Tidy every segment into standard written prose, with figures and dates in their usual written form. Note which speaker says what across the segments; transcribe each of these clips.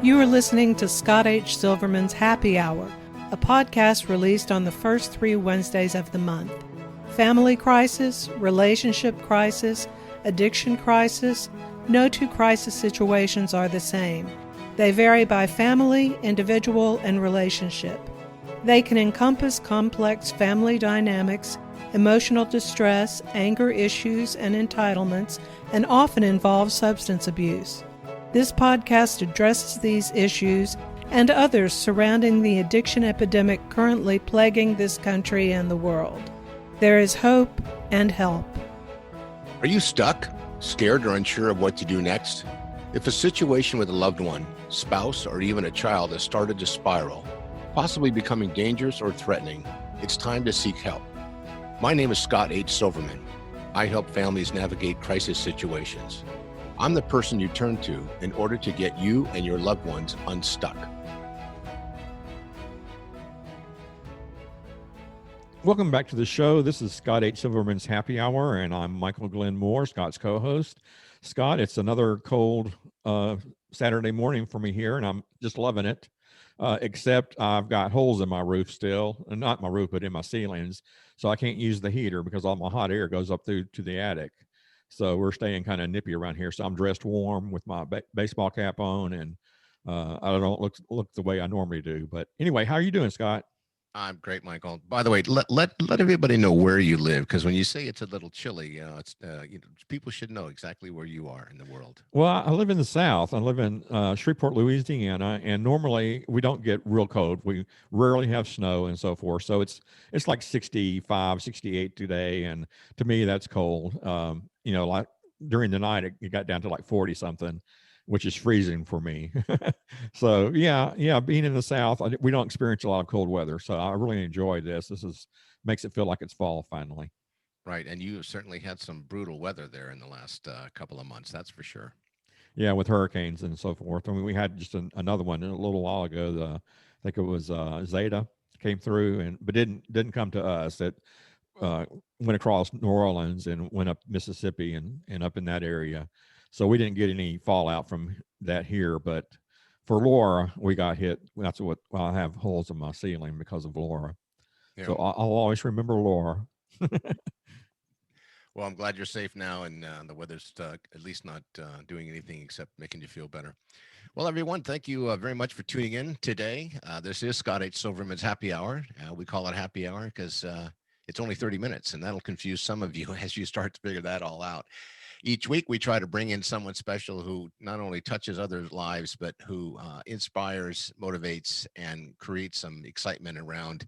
Speaker 1: You are listening to Scott H. Silverman's Happy Hour, a podcast released on the first 3 Wednesdays of the month. Family crisis, relationship crisis, addiction crisis, no two crisis situations are the same. They vary by family, individual, and relationship. They can encompass complex family dynamics, emotional distress, anger issues, and entitlements, and often involve substance abuse. This podcast addresses these issues and others surrounding the addiction epidemic currently plaguing this country and the world. There is hope and help.
Speaker 2: Are you stuck, scared, or unsure of what to do next? If a situation with a loved one, spouse, or even a child has started to spiral, possibly becoming dangerous or threatening, it's time to seek help. My name is Scott H. Silverman. I help families navigate crisis situations. I'm the person you turn to in order to get you and your loved ones unstuck.
Speaker 3: Welcome back to the show. This is Scott H. Silverman's Happy Hour, and I'm Michael Glenn Moore, Scott's co-host. Scott, it's another cold Saturday morning for me here, and I'm just loving it, except I've got holes in my roof still, not my roof, but in my ceilings, so I can't use the heater because all my hot air goes up through to the attic. So we're staying kind of nippy around here. So I'm dressed warm with my baseball cap on, and I don't look the way I normally do. But anyway, how are you doing, Scott?
Speaker 2: I'm great, Michael. By the way, let everybody know where you live, because when you say it's a little chilly, people should know exactly where you are in the world.
Speaker 3: Well, I live in the South. I live in Shreveport, Louisiana, and normally we don't get real cold. We rarely have snow and so forth. So it's like 65, 68 today, and to me that's cold. Like during the night it got down to like 40 something, which is freezing for me. So yeah, being in the South, we don't experience a lot of cold weather. So I really enjoy this. Makes it feel like it's fall finally.
Speaker 2: Right, and you certainly had some brutal weather there in the last couple of months, that's for sure.
Speaker 3: Yeah, with hurricanes and so forth. I mean, we had just another one a little while ago. I think it was Zeta came through, but didn't come to us. It went across New Orleans and went up Mississippi and up in that area. So we didn't get any fallout from that here. But for Laura, we got hit. That's what I have holes in my ceiling because of Laura. Yeah. So I'll always remember Laura.
Speaker 2: Well, I'm glad you're safe now, and the weather's at least not doing anything except making you feel better. Well, everyone, thank you very much for tuning in today. This is Scott H. Silverman's Happy Hour. We call it Happy Hour because it's only 30 minutes, and that'll confuse some of you as you start to figure that all out. Each week, we try to bring in someone special who not only touches others' lives, but who inspires, motivates, and creates some excitement around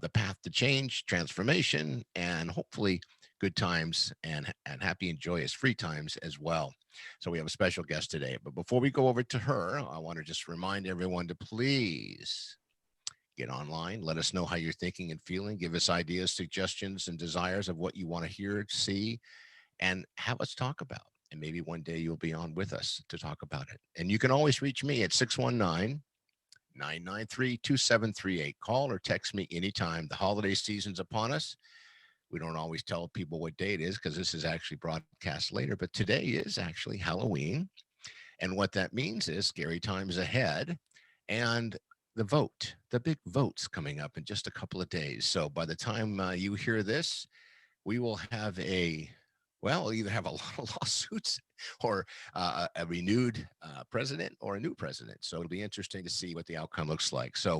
Speaker 2: the path to change, transformation, and hopefully good times and happy and joyous free times as well. So we have a special guest today. But before we go over to her, I want to just remind everyone to please get online. Let us know how you're thinking and feeling. Give us ideas, suggestions, and desires of what you want to hear, see, and have us talk about. And maybe one day you'll be on with us to talk about it. And you can always reach me at 619-993-2738. Call or text me anytime. The holiday season's upon us. We don't always tell people what day it is because this is actually broadcast later, but today is actually Halloween. And what that means is scary times ahead and the big vote's coming up in just a couple of days. So by the time you hear this, we will have either have a lot of lawsuits or a renewed president or a new president. So it'll be interesting to see what the outcome looks like. So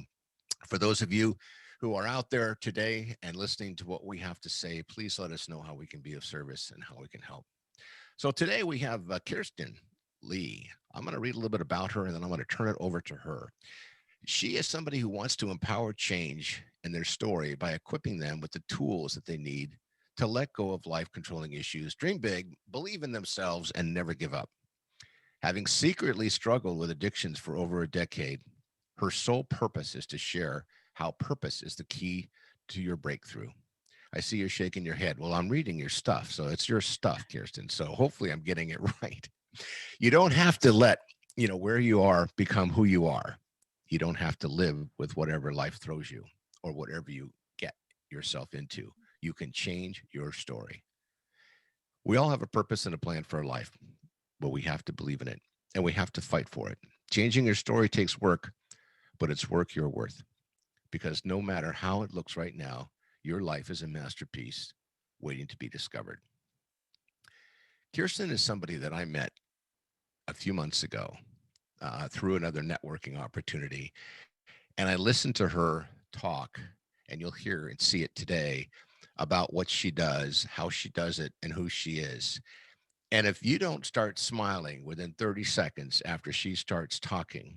Speaker 2: for those of you who are out there today and listening to what we have to say, please let us know how we can be of service and how we can help. So today we have Kirstin Leigh. I'm going to read a little bit about her, and then I'm going to turn it over to her. She is somebody who wants to empower change in their story by equipping them with the tools that they need to let go of life-controlling issues, dream big, believe in themselves, and never give up. Having secretly struggled with addictions for over a decade, her sole purpose is to share how purpose is the key to your breakthrough. I see you're shaking your head. Well, I'm reading your stuff, so it's your stuff, Kirstin. So hopefully I'm getting it right. You don't have to let, where you are become who you are. You don't have to live with whatever life throws you or whatever you get yourself into. You can change your story. We all have a purpose and a plan for our life, but we have to believe in it and we have to fight for it. Changing your story takes work, but it's work you're worth, because no matter how it looks right now, your life is a masterpiece waiting to be discovered. Kirstin is somebody that I met a few months ago through another networking opportunity. And I listened to her talk, and you'll hear and see it today about what she does, how she does it, and who she is. And if you don't start smiling within 30 seconds after she starts talking,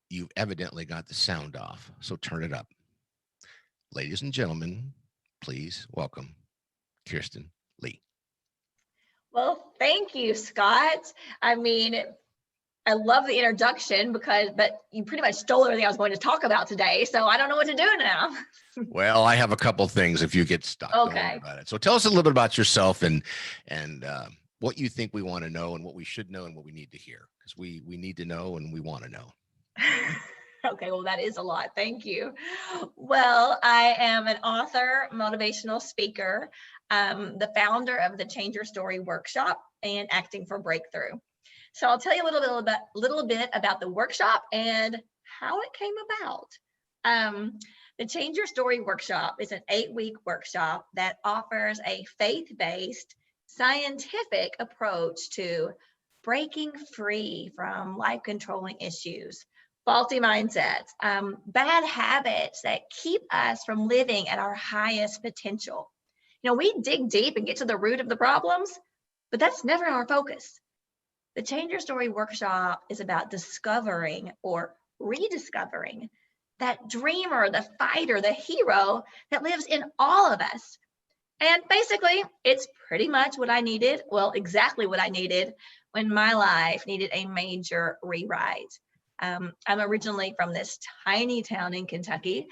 Speaker 2: you've evidently got the sound off. So turn it up. Ladies and gentlemen, please welcome Kirstin Leigh.
Speaker 4: Well, thank you, Scott. I mean, I love the introduction but you pretty much stole everything I was going to talk about today. So I don't know what to do now.
Speaker 2: Well, I have a couple things if you get stuck.
Speaker 4: Okay.
Speaker 2: Don't worry about it. So tell us a little bit about yourself and what you think we want to know and what we should know and what we need to hear, because we need to know and we want to know.
Speaker 4: Okay, well, that is a lot. Thank you. Well, I am an author, motivational speaker, the founder of the Change Your Story workshop and Acting for Breakthrough. So I'll tell you a little bit about the workshop and how it came about. The Change Your Story workshop is an 8-week workshop that offers a faith-based, scientific approach to breaking free from life-controlling issues, faulty mindsets, bad habits that keep us from living at our highest potential. You know, we dig deep and get to the root of the problems, but that's never our focus. The Change Your Story workshop is about discovering or rediscovering that dreamer, the fighter, the hero that lives in all of us. And basically, it's pretty much what I needed, well, exactly what I needed when my life needed a major rewrite. I'm originally from this tiny town in Kentucky,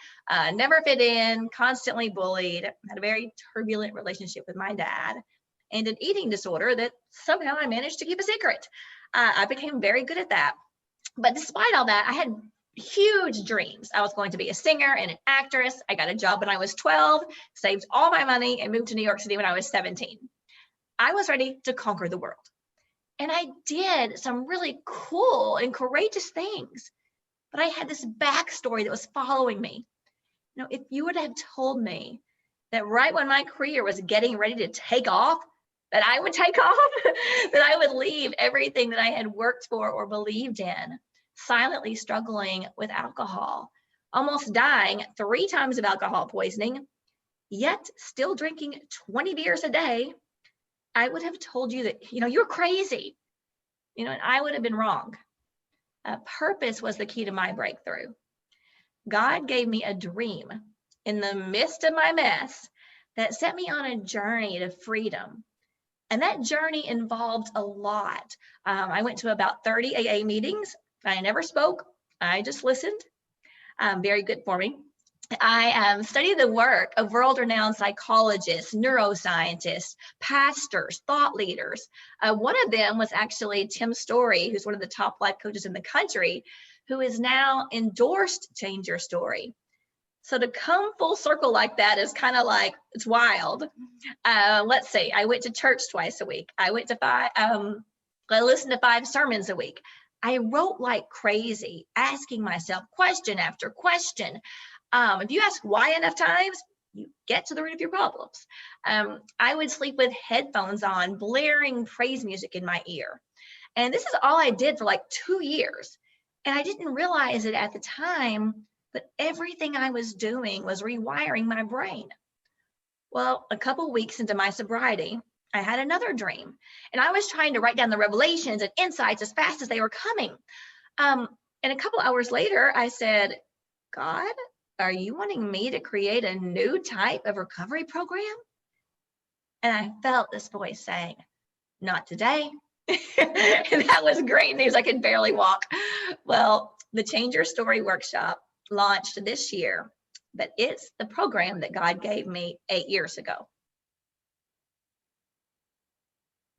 Speaker 4: never fit in, constantly bullied, had a very turbulent relationship with my dad, and an eating disorder that somehow I managed to keep a secret. I became very good at that. But despite all that, I had huge dreams. I was going to be a singer and an actress. I got a job when I was 12, saved all my money, and moved to New York City when I was 17. I was ready to conquer the world. And I did some really cool and courageous things. But I had this backstory that was following me. You know, if you would have told me that right when my career was getting ready to take off, that I would take off, that I would leave everything that I had worked for or believed in, silently struggling with alcohol, almost dying 3 times of alcohol poisoning, yet still drinking 20 beers a day, I would have told you that, you know, you're crazy, you know, and I would have been wrong. Purpose was the key to my breakthrough. God gave me a dream in the midst of my mess that set me on a journey to freedom. And that journey involved a lot. I went to about 30 AA meetings. I never spoke. I just listened. Very good for me. I studied the work of world-renowned psychologists, neuroscientists, pastors, thought leaders. One of them was actually Tim Storey, who's one of the top life coaches in the country, who is now endorsed Change Your Story. So to come full circle like that is kind of like, it's wild. Let's see, I went to church twice a week. I listened to 5 sermons a week. I wrote like crazy, asking myself question after question. If you ask why enough times, you get to the root of your problems. I would sleep with headphones on, blaring praise music in my ear. And this is all I did for like 2 years. And I didn't realize it at the time, but everything I was doing was rewiring my brain. Well, a couple weeks into my sobriety, I had another dream, and I was trying to write down the revelations and insights as fast as they were coming. And a couple hours later, I said, God, are you wanting me to create a new type of recovery program? And I felt this voice saying, not today. And that was great news. I could barely walk. Well, the Change Your Story workshop launched this year, but it's the program that God gave me 8 years ago.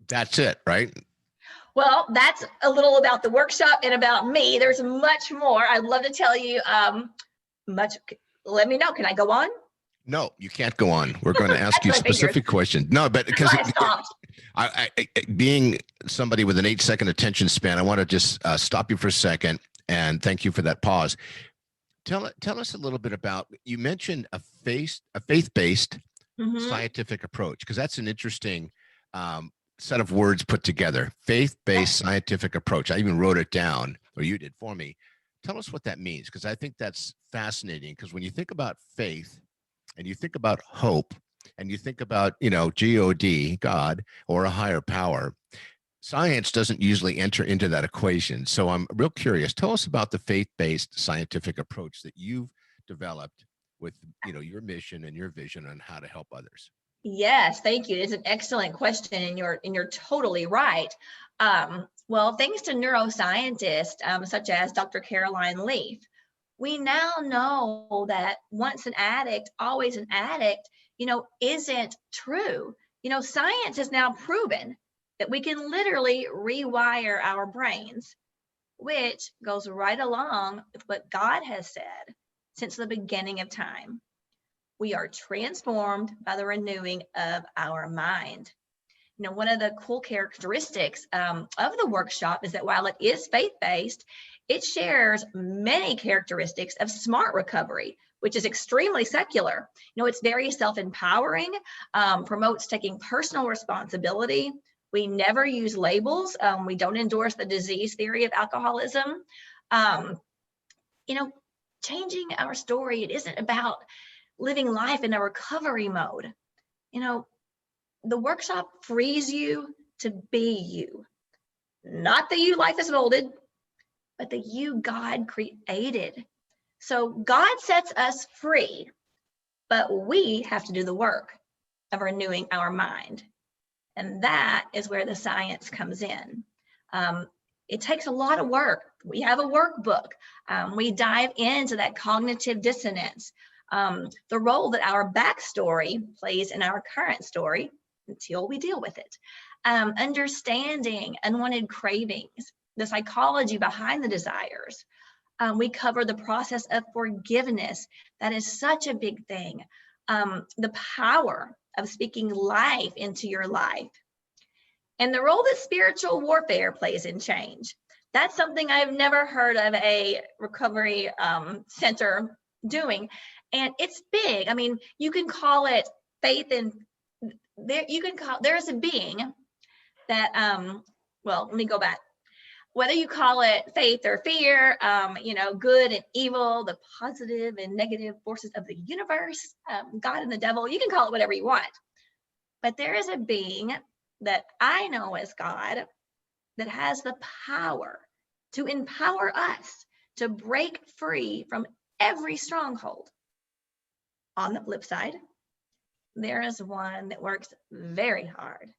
Speaker 2: That's it, right?
Speaker 4: Well, that's a little about the workshop and about me. There's much more. I'd love to tell you let me know. Can I go on?
Speaker 2: No, you can't go on. We're going to ask you specific questions. No, but because Being somebody with an 8-second attention span, I want to just stop you for a second and thank you for that pause. Tell us a little bit about, you mentioned a faith-based scientific approach, because that's an interesting set of words put together. Faith-based scientific approach. I even wrote it down, or you did for me. Tell us what that means, because I think that's fascinating. Because when you think about faith and you think about hope and you think about, God, God, or a higher power, science doesn't usually enter into that equation. So I'm real curious. Tell us about the faith-based scientific approach that you've developed with, your mission and your vision on how to help others.
Speaker 4: Yes, thank you. It's an excellent question, and you're totally right. Well, thanks to neuroscientists such as Dr. Kirstin Leigh, we now know that once an addict, always an addict, isn't true. Science has now proven that we can literally rewire our brains, which goes right along with what God has said since the beginning of time. We are transformed by the renewing of our mind. One of the cool characteristics of the workshop is that while it is faith-based, it shares many characteristics of smart recovery, which is extremely secular. It's very self-empowering, promotes taking personal responsibility. We never use labels. We don't endorse the disease theory of alcoholism. Changing our story, it isn't about living life in a recovery mode. The workshop frees you to be you. Not the you life is molded, but the you God created. So God sets us free, but we have to do the work of renewing our mind. And that is where the science comes in. It takes a lot of work. We have a workbook. We dive into that cognitive dissonance, the role that our backstory plays in our current story until we deal with it. Understanding unwanted cravings, the psychology behind the desires. We cover the process of forgiveness. That is such a big thing. The power of speaking life into your life, and the role that spiritual warfare plays in change. That's something I've never heard of a recovery center doing, and it's big. I mean, you can call it faith, and there's a being that well, let me go back. Whether you call it faith or fear, good and evil, the positive and negative forces of the universe, God and the devil, you can call it whatever you want. But there is a being that I know as God that has the power to empower us to break free from every stronghold. On the flip side, there is one that works very hard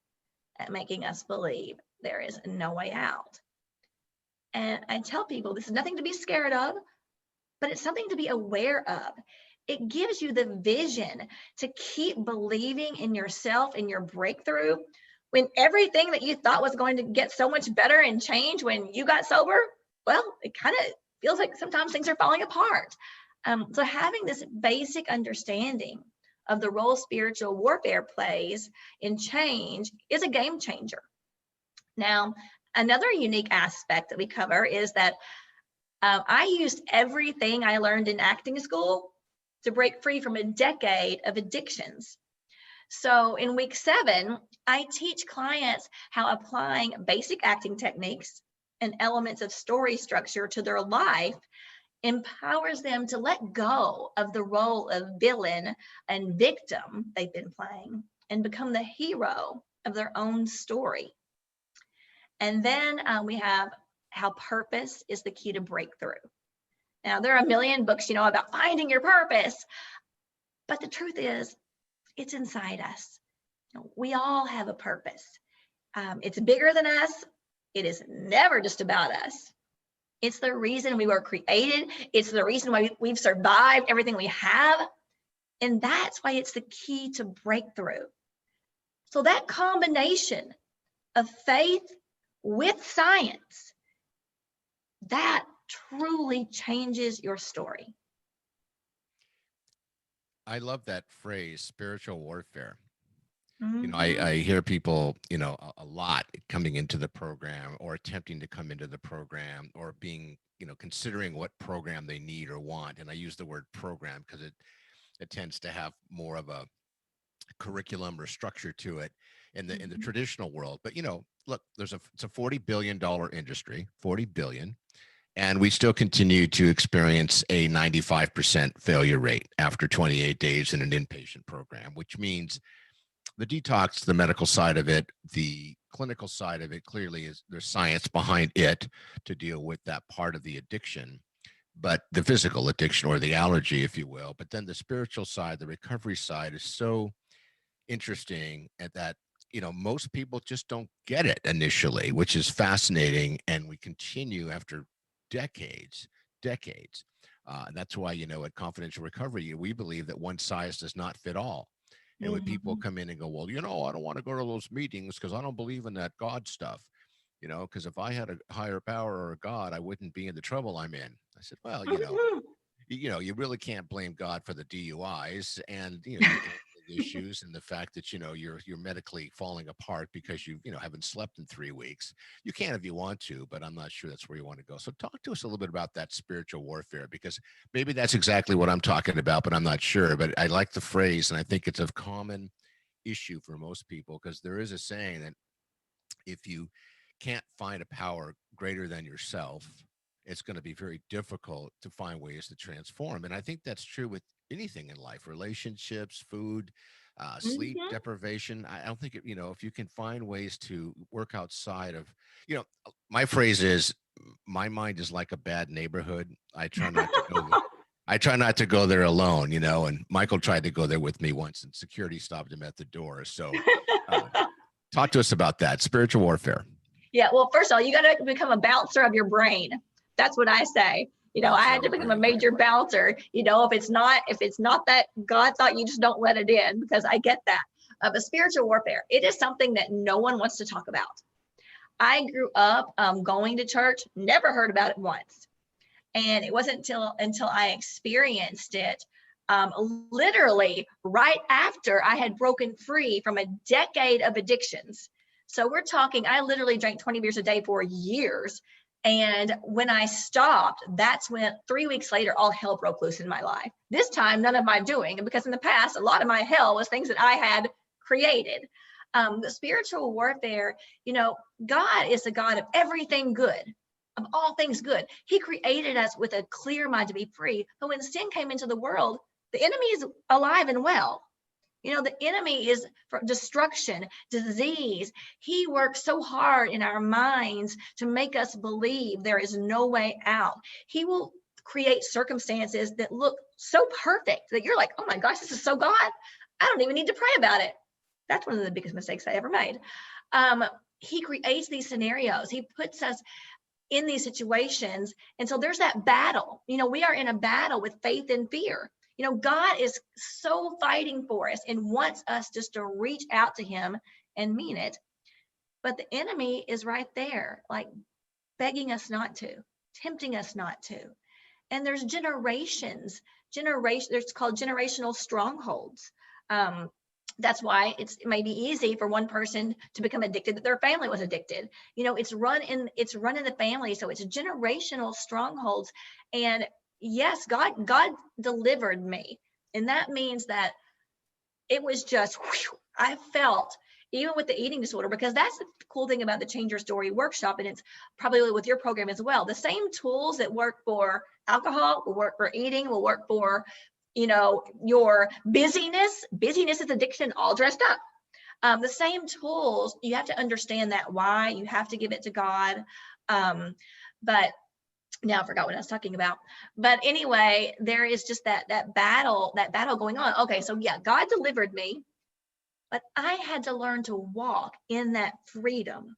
Speaker 4: at making us believe there is no way out. And I tell people this is nothing to be scared of, but it's something to be aware of. It gives you the vision to keep believing in yourself and your breakthrough when everything that you thought was going to get so much better and change when you got sober, well, it kind of feels like sometimes things are falling apart. So having this basic understanding of the role spiritual warfare plays in change is a game changer. Now, another unique aspect that we cover is that I used everything I learned in acting school to break free from a decade of addictions. So in week 7, I teach clients how applying basic acting techniques and elements of story structure to their life empowers them to let go of the role of villain and victim they've been playing and become the hero of their own story. And then we have how purpose is the key to breakthrough. Now, there are a million books, about finding your purpose, but the truth is, it's inside us. We all have a purpose. It's bigger than us. It is never just about us. It's the reason we were created. It's the reason why we've survived everything we have. And that's why it's the key to breakthrough. So that combination of faith with science, that truly changes your story.
Speaker 2: I love that phrase, spiritual warfare. You know, I hear people, you know, a lot coming into the program or attempting to come into the program or being, you know, considering what program they need or want. And I use the word program because it tends to have more of a curriculum or structure to it in the traditional world. But, you know, look, it's a $40 billion industry, 40 billion. And we still continue to experience a 95% failure rate after 28 days in an inpatient program, which means the detox, the medical side of it, the clinical side of it, clearly is there's science behind it to deal with that part of the addiction, but the physical addiction or the allergy, if you will. But then the spiritual side, the recovery side is so interesting at that, you know, most people just don't get it initially, which is fascinating. And we continue after decades. And that's why, you know, at Confidential Recovery, we believe that one size does not fit all. And when people come in and go, well, you know, I don't want to go to those meetings because I don't believe in that God stuff, you know, because if I had a higher power or a God, I wouldn't be in the trouble I'm in. I said, well, you know, you really can't blame God for the DUIs and, you know, the issues and the fact that, you know, you're medically falling apart because you know, haven't slept in 3 weeks. You can if you want to, but I'm not sure that's where you want to go. So talk to us a little bit about that spiritual warfare, because maybe that's exactly what I'm talking about, but I'm not sure. But I like the phrase, and I think it's a common issue for most people, because there is a saying that if you can't find a power greater than yourself, it's going to be very difficult to find ways to transform. And I think that's true with anything in life, relationships, food, sleep deprivation. I don't think, you know, if you can find ways to work outside of, you know, my phrase is, my mind is like a bad neighborhood. I try not to go there. I try not to go there alone, you know, and Michael tried to go there with me once and security stopped him at the door. So talk to us about that spiritual warfare.
Speaker 4: Yeah, well, first of all, you got to become a bouncer of your brain. That's what I say. You know, I had to become a major bouncer. You know, if it's not that God thought, you just don't let it in, because I get that. But spiritual warfare, it is something that no one wants to talk about. I grew up going to church, never heard about it once. And it wasn't until I experienced it, literally right after I had broken free from a decade of addictions. So we're talking, I literally drank 20 beers a day for years. And when I stopped, that's when 3 weeks later, all hell broke loose in my life. This time, none of my doing, because in the past, a lot of my hell was things that I had created. The spiritual warfare, you know, God is the God of everything good, of all things good. He created us with a clear mind to be free. But when sin came into the world, the enemy is alive and well. You know, the enemy is for destruction, disease. He works so hard in our minds to make us believe there is no way out. He will create circumstances that look so perfect that you're like, oh my gosh, this is so God. I don't even need to pray about it. That's one of the biggest mistakes I ever made. He creates these scenarios. He puts us in these situations. And so there's that battle. You know, we are in a battle with faith and fear. You know, God is so fighting for us and wants us just to reach out to him and mean it. But the enemy is right there, like begging us not to, tempting us not to. And there's generations, there's called generational strongholds. That's why it may be easy for one person to become addicted, that their family was addicted. You know, it's run in the family. So it's generational strongholds. And yes, God delivered me. And that means that it was just, I felt, even with the eating disorder, because that's the cool thing about the Change Your Story workshop, and it's probably with your program as well. The same tools that work for alcohol will work for eating, will work for, you know, your busyness is addiction all dressed up. The same tools, you have to understand that why, you have to give it to God. But now I forgot what I was talking about. But anyway, there is just that battle going on. Okay, so yeah, God delivered me, but I had to learn to walk in that freedom.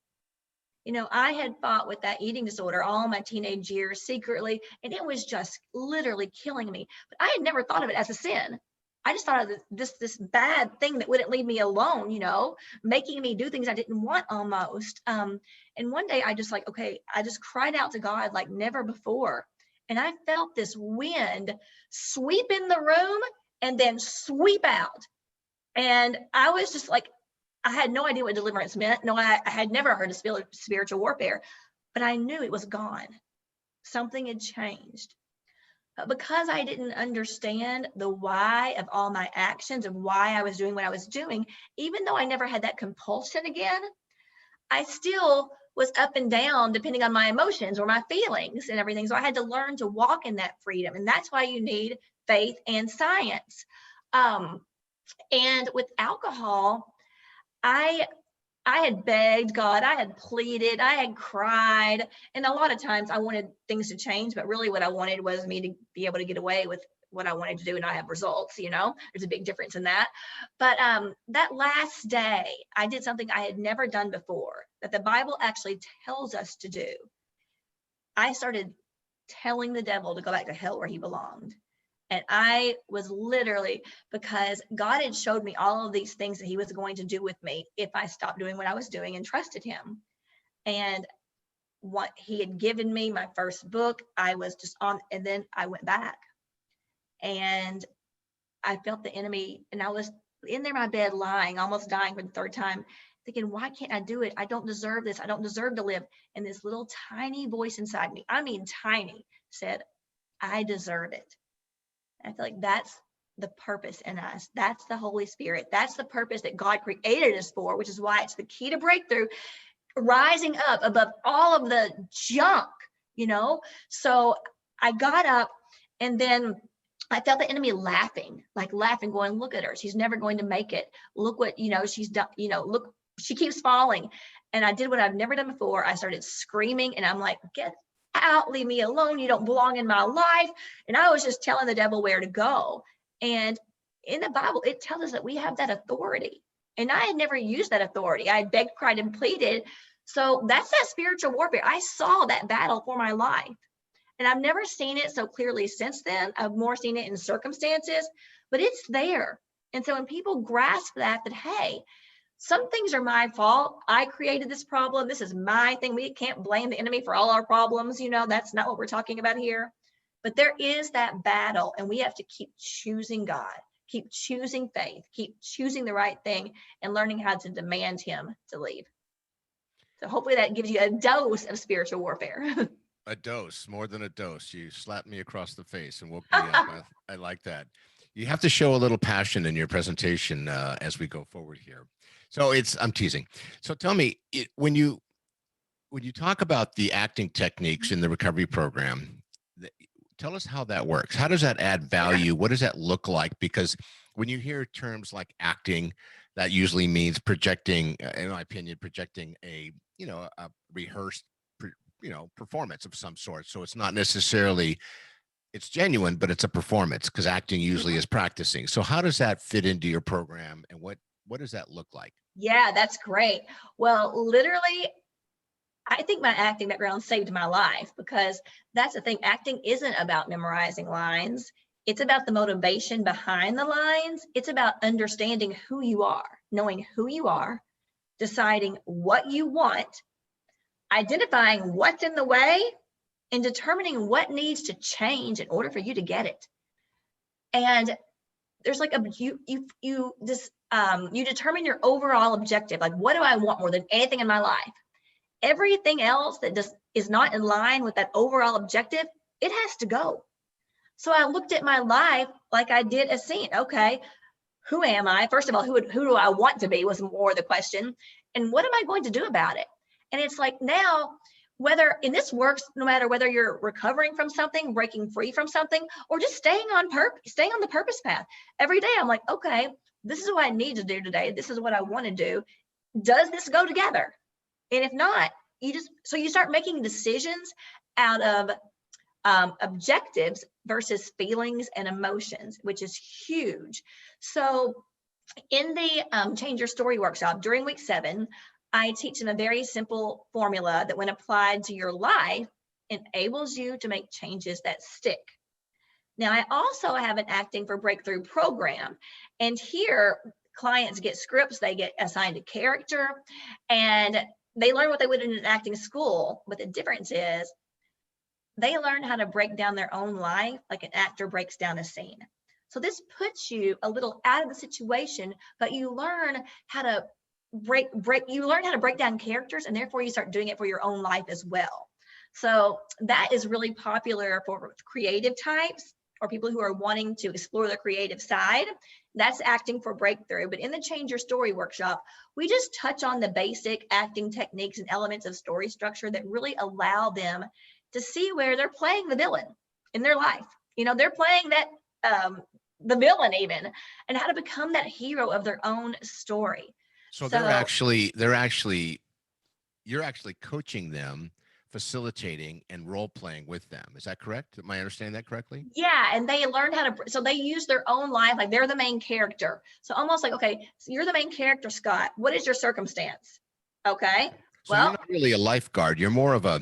Speaker 4: You know, I had fought with that eating disorder all my teenage years secretly, and it was just literally killing me. But I had never thought of it as a sin. I just thought of this bad thing that wouldn't leave me alone, you know, making me do things I didn't want almost. And one day I just I just cried out to God like never before. And I felt this wind sweep in the room and then sweep out. And I was just like, I had no idea what deliverance meant. No, I had never heard of spiritual warfare, but I knew it was gone. Something had changed. But because I didn't understand the why of all my actions and why I was doing what I was doing, even though I never had that compulsion again, I still was up and down depending on my emotions or my feelings and everything. So I had to learn to walk in that freedom. And that's why you need faith and science. And with alcohol, I had begged God, I had pleaded, I had cried. And a lot of times I wanted things to change, but really what I wanted was me to be able to get away with what I wanted to do and I have results, you know, there's a big difference in that. But that last day, I did something I had never done before that the Bible actually tells us to do. I started telling the devil to go back to hell where he belonged. And I was literally, because God had showed me all of these things that he was going to do with me if I stopped doing what I was doing and trusted him. And what he had given me, my first book, I was just on, and then I went back. And I felt the enemy, and I was in there, my bed, lying, almost dying for the third time, thinking, why can't I do it? I don't deserve this. I don't deserve to live. And this little tiny voice inside me, I mean, tiny, said, I deserve it. I feel like that's the purpose in us. That's the Holy Spirit. That's the purpose that God created us for, which is why it's the key to breakthrough, rising up above all of the junk, you know? So I got up, and then I felt the enemy laughing, going, look at her. She's never going to make it. Look what, you know, she's done, you know, look, she keeps falling. And I did what I've never done before. I started screaming, and I'm like, get out, leave me alone. You don't belong in my life. And I was just telling the devil where to go. And in the Bible, it tells us that we have that authority. And I had never used that authority. I had begged, cried, and pleaded. So that's that spiritual warfare. I saw that battle for my life. And I've never seen it so clearly since then. I've more seen it in circumstances, but it's there. And so when people grasp that, hey, some things are my fault. I created this problem. This is my thing. We can't blame the enemy for all our problems. You know, that's not what we're talking about here. But there is that battle, and we have to keep choosing God, keep choosing faith, keep choosing the right thing, and learning how to demand him to leave. So hopefully that gives you a dose of spiritual warfare.
Speaker 2: A dose, more than a dose. You slapped me across the face and woke me up. I like that. You have to show a little passion in your presentation as we go forward here. So I'm teasing. So tell me, when you talk about the acting techniques in the recovery program, tell us how that works. How does that add value? What does that look like? Because when you hear terms like acting, that usually means projecting, in my opinion, projecting a rehearsed, performance of some sort. So it's not necessarily, it's genuine, but it's a performance, because acting usually is practicing. So how does that fit into your program, and what does that look like?
Speaker 4: Yeah, that's great. Well, literally, I think my acting background saved my life, because that's the thing. Acting isn't about memorizing lines. It's about the motivation behind the lines. It's about understanding who you are, knowing who you are, deciding what you want, identifying what's in the way, and determining what needs to change in order for you to get it. And there's like you determine your overall objective. Like, what do I want more than anything in my life? Everything else that is not in line with that overall objective, it has to go. So I looked at my life like I did a scene. Okay, who am I? First of all, who do I want to be was more the question. And what am I going to do about it? And it's like, now, and this works no matter whether you're recovering from something, breaking free from something, or just staying on the purpose path. Every day I'm like, okay, this is what I need to do today. This is what I want to do. Does this go together? And if not, you start making decisions out of objectives versus feelings and emotions, which is huge. So in the Change Your Story workshop during week 7, I teach them a very simple formula that, when applied to your life, enables you to make changes that stick. Now, I also have an Acting for Breakthrough program, and here clients get scripts, they get assigned a character, and they learn what they would in an acting school, but the difference is they learn how to break down their own life like an actor breaks down a scene. So this puts you a little out of the situation, but you learn how to you learn how to break down characters, and therefore you start doing it for your own life as well. So that is really popular for creative types or people who are wanting to explore the creative side. That's acting for breakthrough. But in the Change Your Story workshop, we just touch on the basic acting techniques and elements of story structure that really allow them to see where they're playing the villain in their life. They're playing that the villain even, and how to become that hero of their own story.
Speaker 2: So you're actually coaching them, facilitating and role playing with them. Is that correct? Am I understanding that correctly?
Speaker 4: Yeah, and they learn how to, so they use their own life, like they're the main character. So almost like, okay, so you're the main character, Scott. What is your circumstance? Okay.
Speaker 2: So you're not really a lifeguard. You're more of a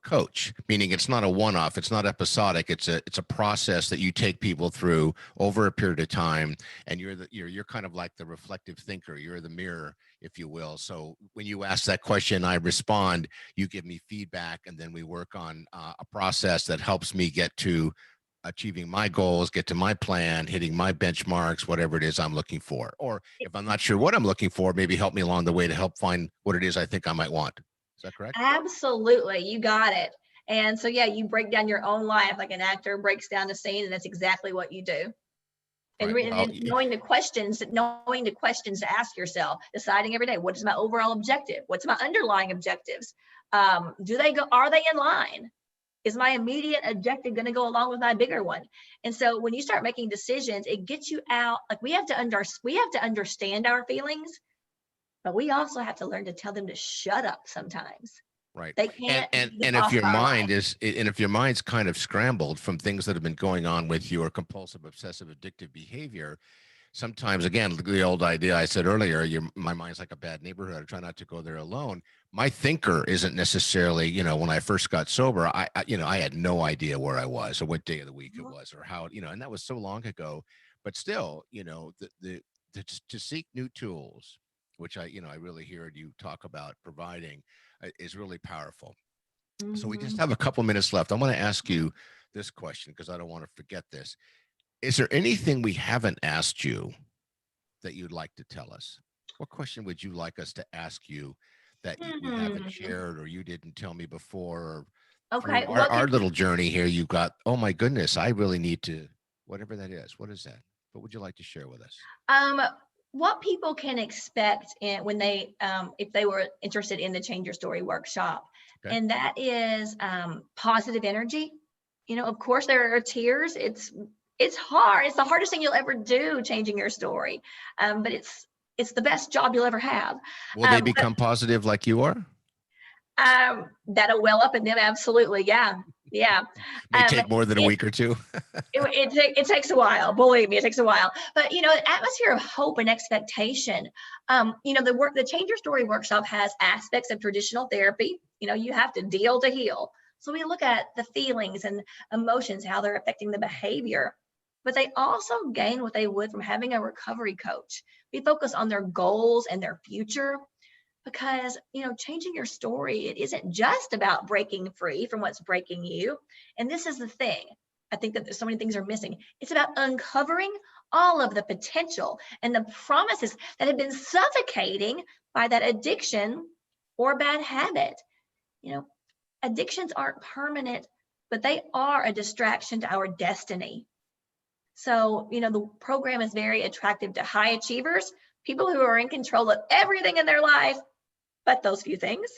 Speaker 2: coach, meaning it's not a one-off. It's not episodic. It's a process that you take people through over a period of time, and you're kind of like the reflective thinker. You're the mirror, if you will. So when you ask that question, I respond. You give me feedback, and then we work on a process that helps me get to achieving my goals, get to my plan, hitting my benchmarks, whatever it is I'm looking for. Or if I'm not sure what I'm looking for, maybe help me along the way to help find what it is I think I might want. Is that correct?
Speaker 4: Absolutely. You got it. And so, yeah, you break down your own life like an actor breaks down a scene, and that's exactly what you do. And,
Speaker 2: Right. Well,
Speaker 4: and knowing the questions to ask yourself, deciding every day, what is my overall objective? What's my underlying objectives? Are they in line? Is my immediate objective going to go along with my bigger one? And so when you start making decisions, it gets you out. Like we have to understand our feelings, but we also have to learn to tell them to shut up sometimes.
Speaker 2: Right.
Speaker 4: They can't.
Speaker 2: And if your mind's kind of scrambled from things that have been going on with your compulsive, obsessive, addictive behavior, sometimes, again, the old idea I said earlier, my mind's like a bad neighborhood. I try not to go there alone. My thinker isn't necessarily, when I first got sober, I had no idea where I was or what day of the week it was or how, and that was so long ago. But still, to seek new tools, which I really heard you talk about providing, is really powerful. Mm-hmm. So we just have a couple minutes left. I want to ask you this question because I don't want to forget this. Is there anything we haven't asked you that you'd like to tell us? What question would you like us to ask you that we haven't shared or you didn't tell me before?
Speaker 4: Okay.
Speaker 2: Our little journey here, you've got, oh my goodness, I really need to, whatever that is. What is that? What would you like to share with us?
Speaker 4: What people can expect when they, if they were interested in the Change Your Story workshop, okay. And that is positive energy. Of course, there are tears. It's hard. It's the hardest thing you'll ever do, changing your story. But it's the best job you'll ever have.
Speaker 2: Will they become positive like you are?
Speaker 4: That'll well up in them. Absolutely. Yeah. Yeah.
Speaker 2: May take more than a week or two.
Speaker 4: it takes a while. Believe me, it takes a while. But, an atmosphere of hope and expectation. The Change Your Story workshop has aspects of traditional therapy. You have to deal to heal. So we look at the feelings and emotions, how they're affecting the behavior. But they also gain what they would from having a recovery coach. We focus on their goals and their future because, changing your story, it isn't just about breaking free from what's breaking you. And this is the thing. I think that there's so many things are missing. It's about uncovering all of the potential and the promises that have been suffocating by that addiction or bad habit. Addictions aren't permanent, but they are a distraction to our destiny. So, the program is very attractive to high achievers, people who are in control of everything in their life, but those few things.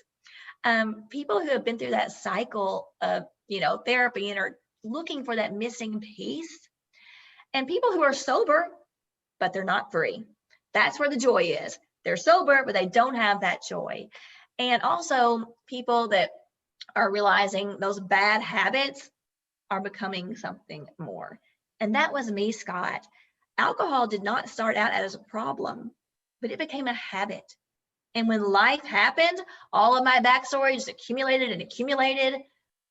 Speaker 4: People who have been through that cycle of, therapy and are looking for that missing piece. And people who are sober, but they're not free. That's where the joy is. They're sober, but they don't have that joy. And also people that are realizing those bad habits are becoming something more. And that was me, Scott. Alcohol did not start out as a problem, but it became a habit. And when life happened, all of my backstory just accumulated and accumulated.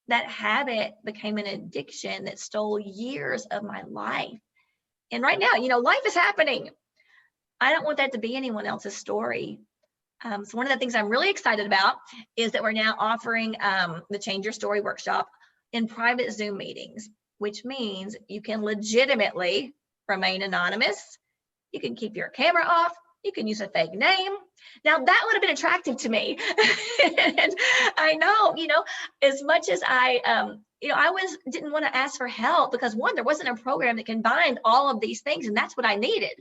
Speaker 4: That habit became an addiction that stole years of my life. And right now, life is happening. I don't want that to be anyone else's story. So one of the things I'm really excited about is that we're now offering the Change Your Story workshop in private Zoom meetings, which means you can legitimately remain anonymous. You can keep your camera off, You can use a fake name. Now that would have been attractive to me. And I know, as much as I didn't want to ask for help because one, there wasn't a program that combined all of these things, and that's what I needed.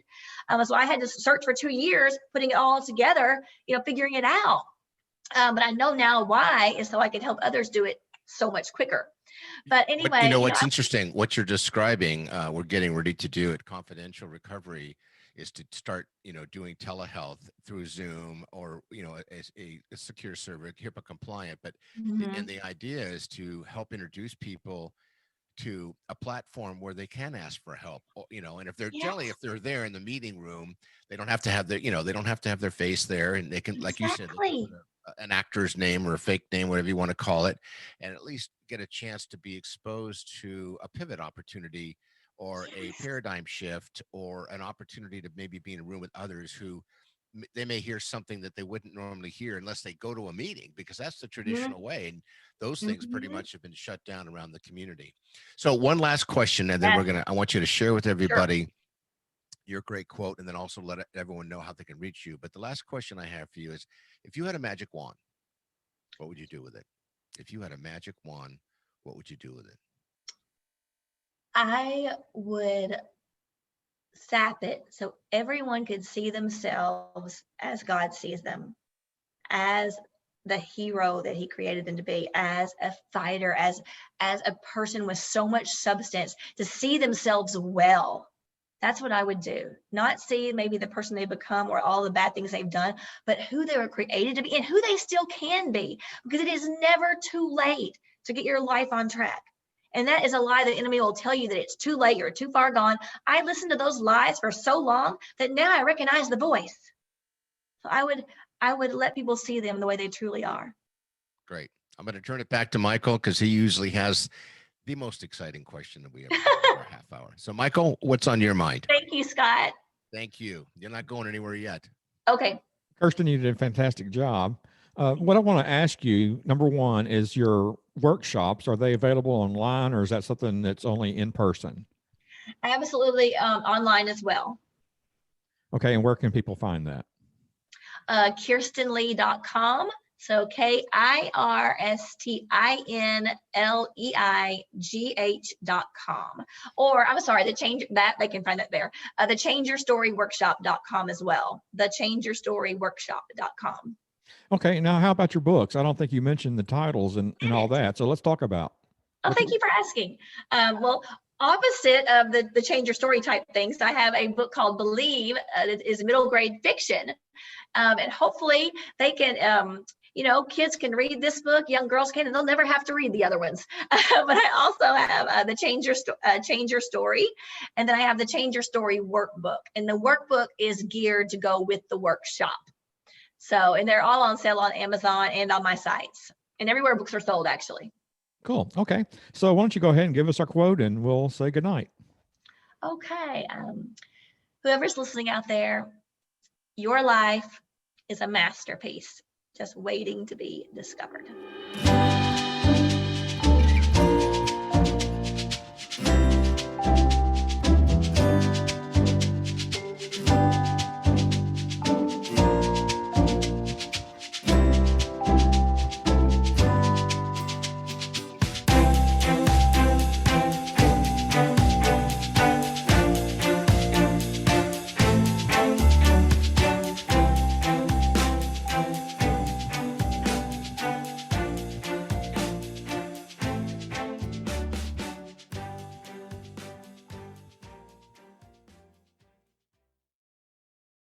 Speaker 4: So I had to search for 2 years, putting it all together, figuring it out. But I know now why is so I can help others do it so much quicker. But anyway,
Speaker 2: what's interesting, what you're describing, we're getting ready to do at Confidential Recovery is to start, doing telehealth through Zoom or, a secure server, HIPAA compliant. But and the idea is to help introduce people to a platform where they can ask for help, and if they're generally, if they're there in the meeting room, they don't have to have their, they don't have to have their face there, and they can, like you said, they can put an actor's name or a fake name, whatever you want to call it, and at least get a chance to be exposed to a pivot opportunity or a paradigm shift or an opportunity to maybe be in a room with others who they may hear something that they wouldn't normally hear unless they go to a meeting, because that's the traditional way. And those things pretty much have been shut down around the community. So one last question, and then I want you to share with everybody your great quote, and then also let everyone know how they can reach you. But the last question I have for you is, if you had a magic wand, what would you do with it? If you had a magic wand, what would you do with it?
Speaker 4: I would sap it so everyone could see themselves as God sees them, as the hero that he created them to be, as a fighter, as a person with so much substance, to see themselves well. That's what I would do. Not see maybe the person they've become or all the bad things they've done, but who they were created to be and who they still can be, because it is never too late to get your life on track. And that is a lie the enemy will tell you, that it's too late, you're too far gone. I listened to those lies for so long that now I recognize the voice. So I would let people see them the way they truly are. Great.
Speaker 2: I'm going to turn it back to Michael, because he usually has the most exciting question that we ever have for a half hour. So Michael, what's on your mind?
Speaker 4: Thank you, Scott.
Speaker 2: Thank you. You're not going anywhere yet.
Speaker 4: Okay.
Speaker 3: Kirstin, you did a fantastic job. What I want to ask you, number one, is your workshops, are they available online, or is that something that's only in person?
Speaker 4: Absolutely, online as well.
Speaker 3: Okay, and where can people find that?
Speaker 4: KirstinLeigh.com. So KirstinLeigh.com. Or I'm sorry, they can find that there. The ChangeYourStoryWorkshop.com as well. The ChangeYourStoryWorkshop.com.
Speaker 3: Okay, now how about your books? I don't think you mentioned the titles and all that. So let's talk about.
Speaker 4: Oh, thank you for asking. Well, opposite of the Change Your Story type things, I have a book called Believe. It is middle grade fiction. And hopefully they can, kids can read this book, young girls can, and they'll never have to read the other ones. But I also have the Change Your Story. And then I have the Change Your Story workbook. And the workbook is geared to go with the workshop. So, and they're all on sale on Amazon and on my sites and everywhere books are sold, actually.
Speaker 3: Cool. Okay. So why don't you go ahead and give us our quote and we'll say goodnight.
Speaker 4: Okay. Whoever's listening out there, your life is a masterpiece just waiting to be discovered.